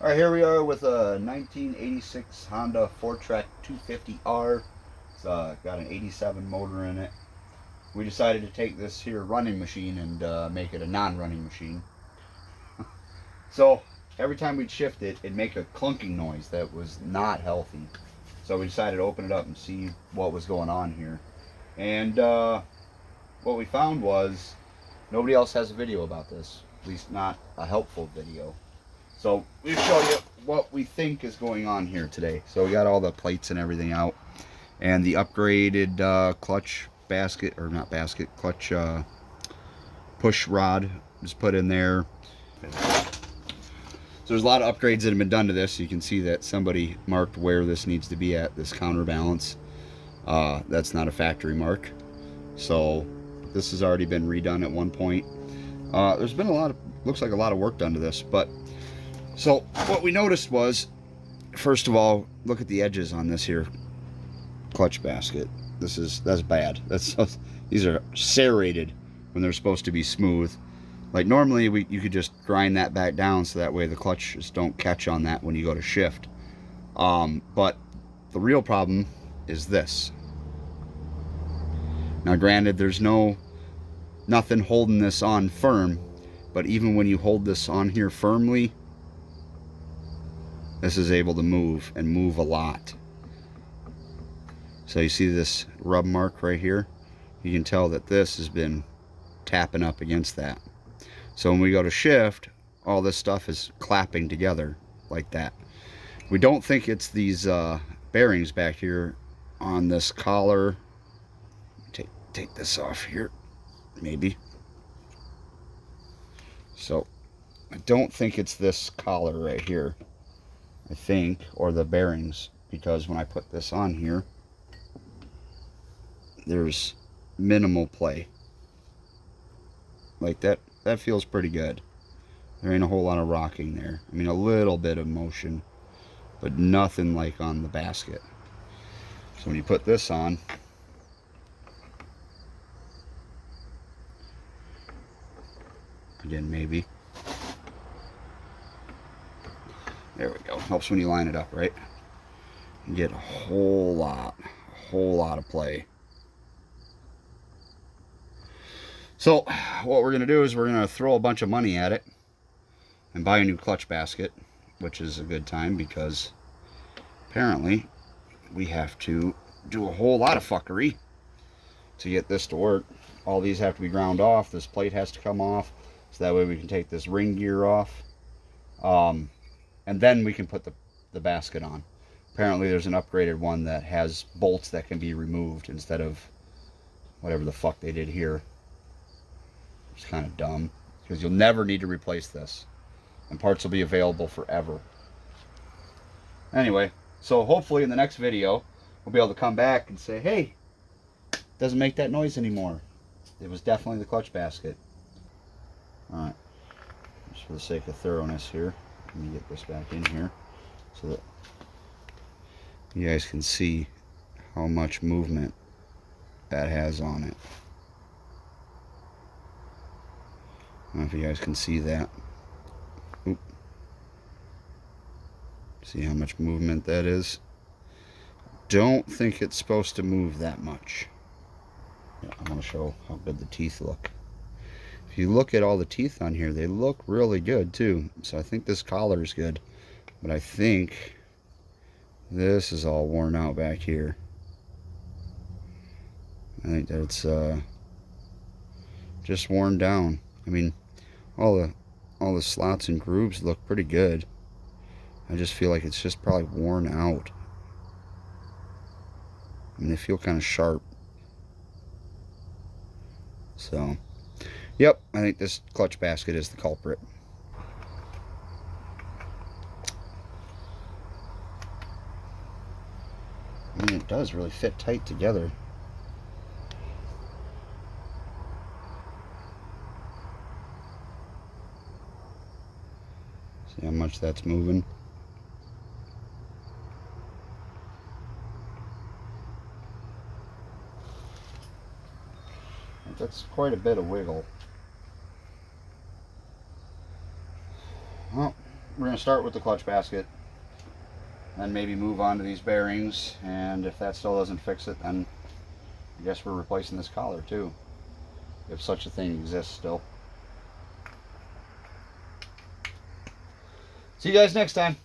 All right, here we are with a 1986 Honda 4Track 250R. It's got an 87 motor in it. We decided to take this here running machine and make it a non-running machine. So every time we'd shift it, it'd make a clunking noise that was not healthy. So we decided to open it up and see what was going on here. And what we found was nobody else has a video about this, at least not a helpful video. So we'll show you what we think is going on here today. So we got all the plates and everything out, and the upgraded clutch basket, or not basket, clutch push rod is put in there. So there's a lot of upgrades that have been done to this. You can see that somebody marked where this needs to be at, this counterbalance. That's not a factory mark. So this has already been redone at one point. There's been a lot of, looks like a lot of work done to this, but so what we noticed was, first of all, look at the edges on this here clutch basket. That's bad. These are serrated when they're supposed to be smooth. Like normally you could just grind that back down so that way the clutches don't catch on that when you go to shift. But the real problem is this. Now granted, there's nothing holding this on firm, but even when you hold this on here firmly, this is able to move, and move a lot. So you see this rub mark right here? You can tell that this has been tapping up against that. So when we go to shift, all this stuff is clapping together like that. We don't think it's these bearings back here on this collar. Take this off here, maybe. So I don't think it's this collar right here, I think, or the bearings, because when I put this on here, there's minimal play. Like that feels pretty good. There ain't a whole lot of rocking there. I mean, a little bit of motion, but nothing like on the basket. So when you put this on, again, maybe. There we go. Helps when you line it up, right? You get a whole lot of play. So what we're going to do is we're going to throw a bunch of money at it and buy a new clutch basket, which is a good time because apparently we have to do a whole lot of fuckery to get this to work. All these have to be ground off. This plate has to come off, so that way we can take this ring gear off. And then we can put the basket on. Apparently there's an upgraded one that has bolts that can be removed instead of whatever the fuck they did here. It's kind of dumb, because you'll never need to replace this, and parts will be available forever. Anyway, so hopefully in the next video we'll be able to come back and say, hey, it doesn't make that noise anymore. It was definitely the clutch basket. Alright, just for the sake of thoroughness here, let me get this back in here so that you guys can see how much movement that has on it. I don't know if you guys can see that. Oop. See how much movement that is? Don't think it's supposed to move that much. Yeah, I want to show how good the teeth look. If you look at all the teeth on here, they look really good too. So I think this collar is good, but I think this is all worn out back here. I think that it's just worn down. I mean, all the slots and grooves look pretty good. I just feel like it's just probably worn out. I mean, they feel kind of sharp. So, yep, I think this clutch basket is the culprit. I mean, it does really fit tight together. See how much that's moving? That's quite a bit of wiggle. Well, we're going to start with the clutch basket, then maybe move on to these bearings, and if that still doesn't fix it, then I guess we're replacing this collar too, if such a thing exists still. See you guys next time.